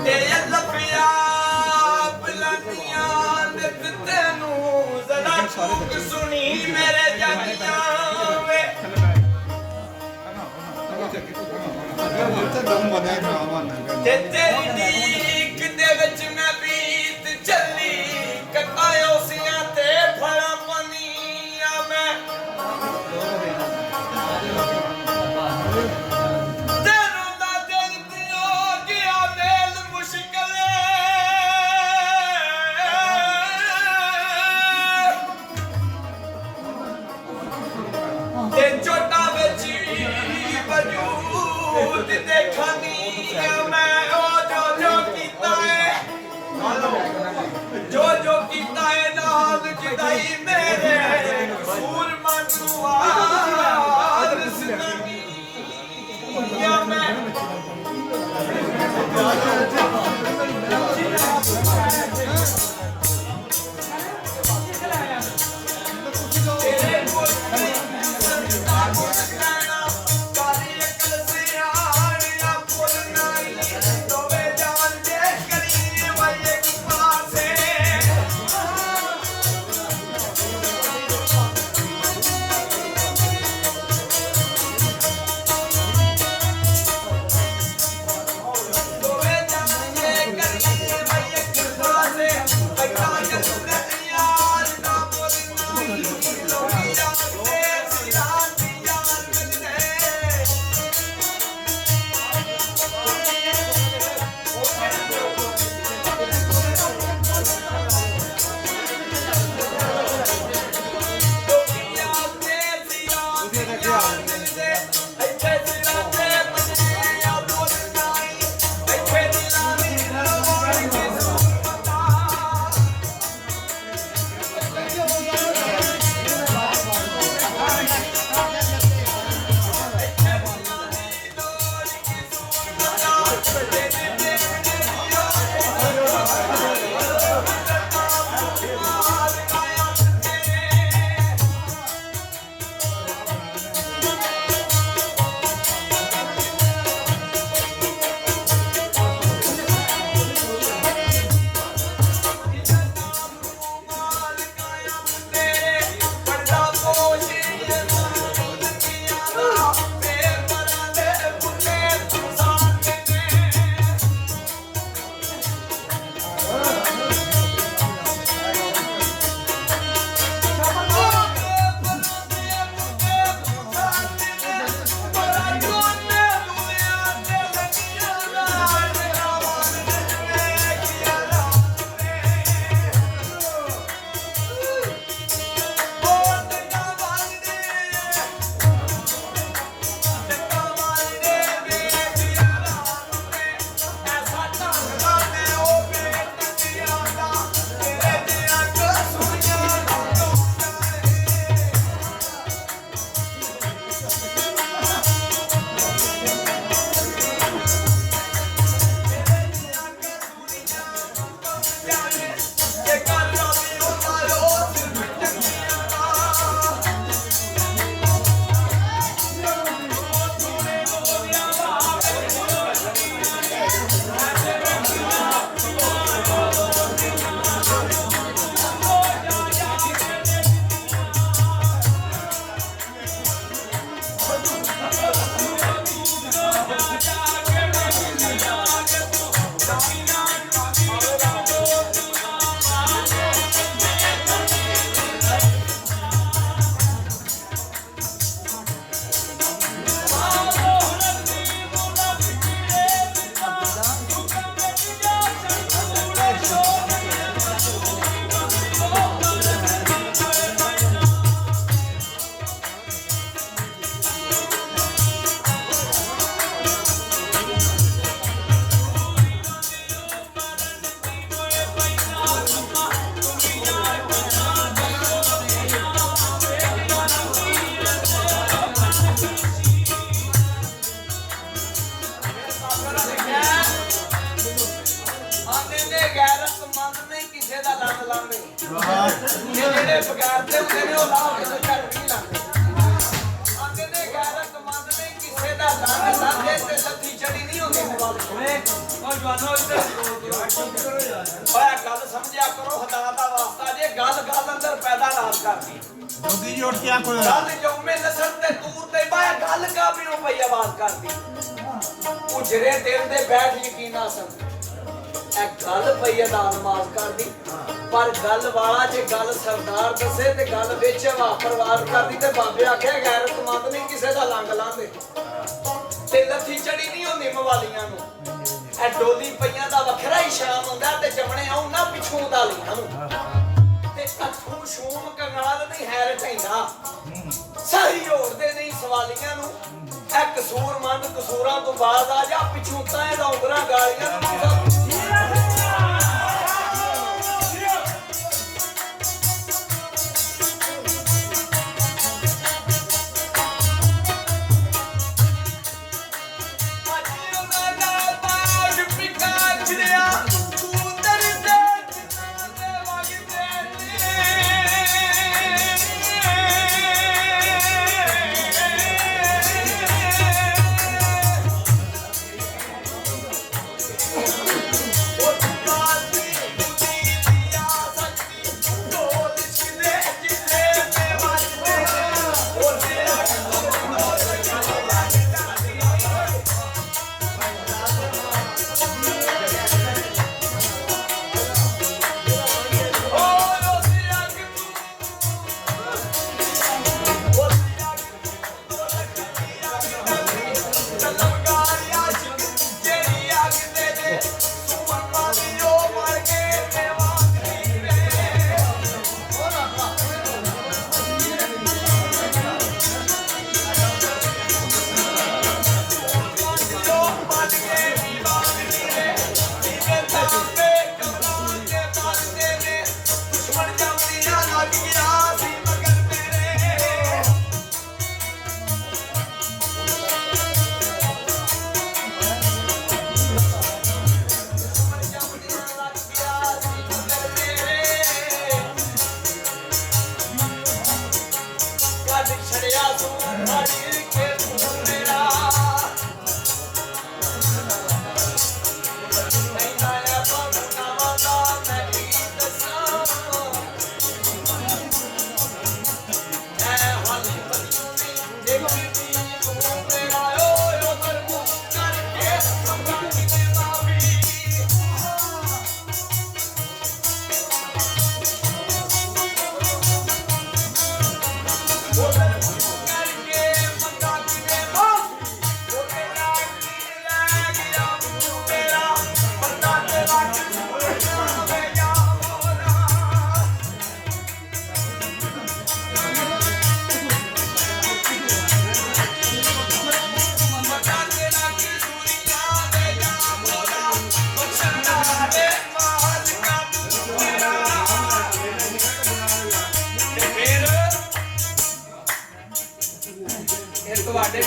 तेरे लफिया बुलंदियां नित तेनू जरा कूक सुनी मेरे जानिया वे ते तेरी नीक दे विच मैं बीत चली कटायो सियां ते फड़ा पनिया मैं तेरों दा दिल दियो गया मेल मुश्किल ते चोटा विच वजूद देखनी मैं ओ जो कीता है जो कीता है नाल जुदाई मेरे सूर मनवार सुननी या मैं तेरे कोल संता कोल कहना काली अकल से आया कोल नहीं तोवे जान दे करी वये पासे तोवे जान दे करी वये पासे पैसा जरूर यार ना बोल नहीं तोवे जान दे सिराज यार मिलने ਜਿਹੜੇ ਬਗਾਰਦੇ ਹੁੰਦੇ ਨੇ ਉਹ ਲਾਹ ਕੇ ਘਰ ਵੀ ਲਾਉਂਦੇ ਆਂਦੇ ਨੇ ਗੈਰਤਮੰਦ ਨੇ ਕਿਸੇ ਦਾ ਲੰਗ ਲਾਂਦੇ ਤੇ ਲੱਥੀ ਚੜੀ ਨਹੀਂ ਹੁੰਦੀ गल समझिया करो हदा दा वास्ता जे गल गल अंदर पैदा राज करदी जोगी जी उठ क्या कोई गल जौमे नसर ते दूर ते बाया गल का भी पई आवाज करदी उजरे दिल दे बैठ यकीन आसन ए गल पई अदा नमाज करदी पर गल वाला जे गल सरदार दसे ते गल विच वा परवार करदी ते बाबे आखे गैरतमंद नहीं किसे दा लंग लांदे ते लथी चढ़ी नहीं होंदी मवालियां नू ए डोली पईयां दा वखरा ही शाम हुंदा ते जमणे आऊं ना पिछों दालियां नू ते अथू शूम कंगाल नहीं हैर ढैंदा सही होड़दे नहीं सवालियां नू ए कसूरमंद कसूरां तो बाज आ जा पिछों ताए दा उंगरां गालियां नू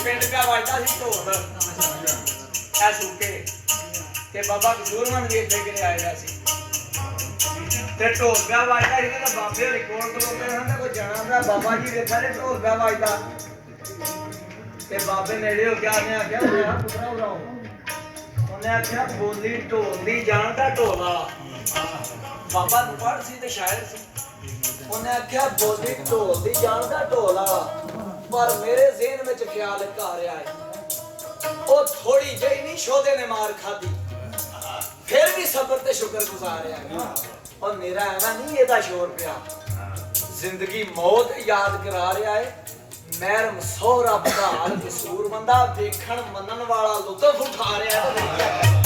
पिंड का वाजदा सी ढोल ऐ सूके ते बाबा कसूरमन वेख के आया सी ते ढोल का वाजदा सी ते बाबे होरी कोल खलोते सन ते कोई जाना दा बाबा जी देखा ते ढोल का वाजदा ते बाबे नेड़े हो गया ने आख्या मेरा पुत्रा उड़ाओ उन्हें आख्या बोली ढोल दी जानदा ढोला बाबा पढ़ सी ते शायर सी उन्हें आख्या बोली ढोल दी जानदा ढोला पर मेरे ज़हन में ख्याल एक आ रहा है ओ थोड़ी जही नहीं शोधे ने मार खादी फिर भी सब्र ते शुक्र गुजार रहा है और मेरा है ना नहीं एदा शोर पिया जिंदगी मौत याद करा रहा है महरम सोहरा बधाल कसूर बंदा देखण मनन वाला लुत्फ उठा रहा है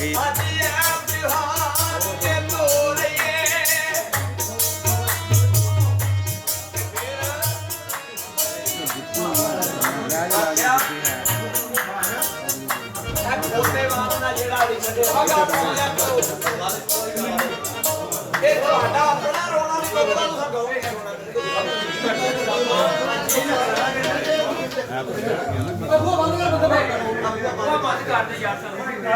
ਅੱਜ ਇਹ ਤਿਉਹਾਰ ਤੇ ਤੋਰੀਏ ਕੋਤੇ ਵਾਲਾ ਜਿਹੜਾ ਵੀ ਛੱਡੇ ਆਗਾ ਬੋਲਿਆ ਕਰੋ ਇਹ ਤੁਹਾਡਾ ਆਪਣਾ ਰੋਣਾ ਨਹੀਂ ਕੋਤਾ ਤੁਸੀਂ ਗਾਓਗੇ ਉਹ ਬੰਦ ਕਰ ਬੰਦ ਕਰ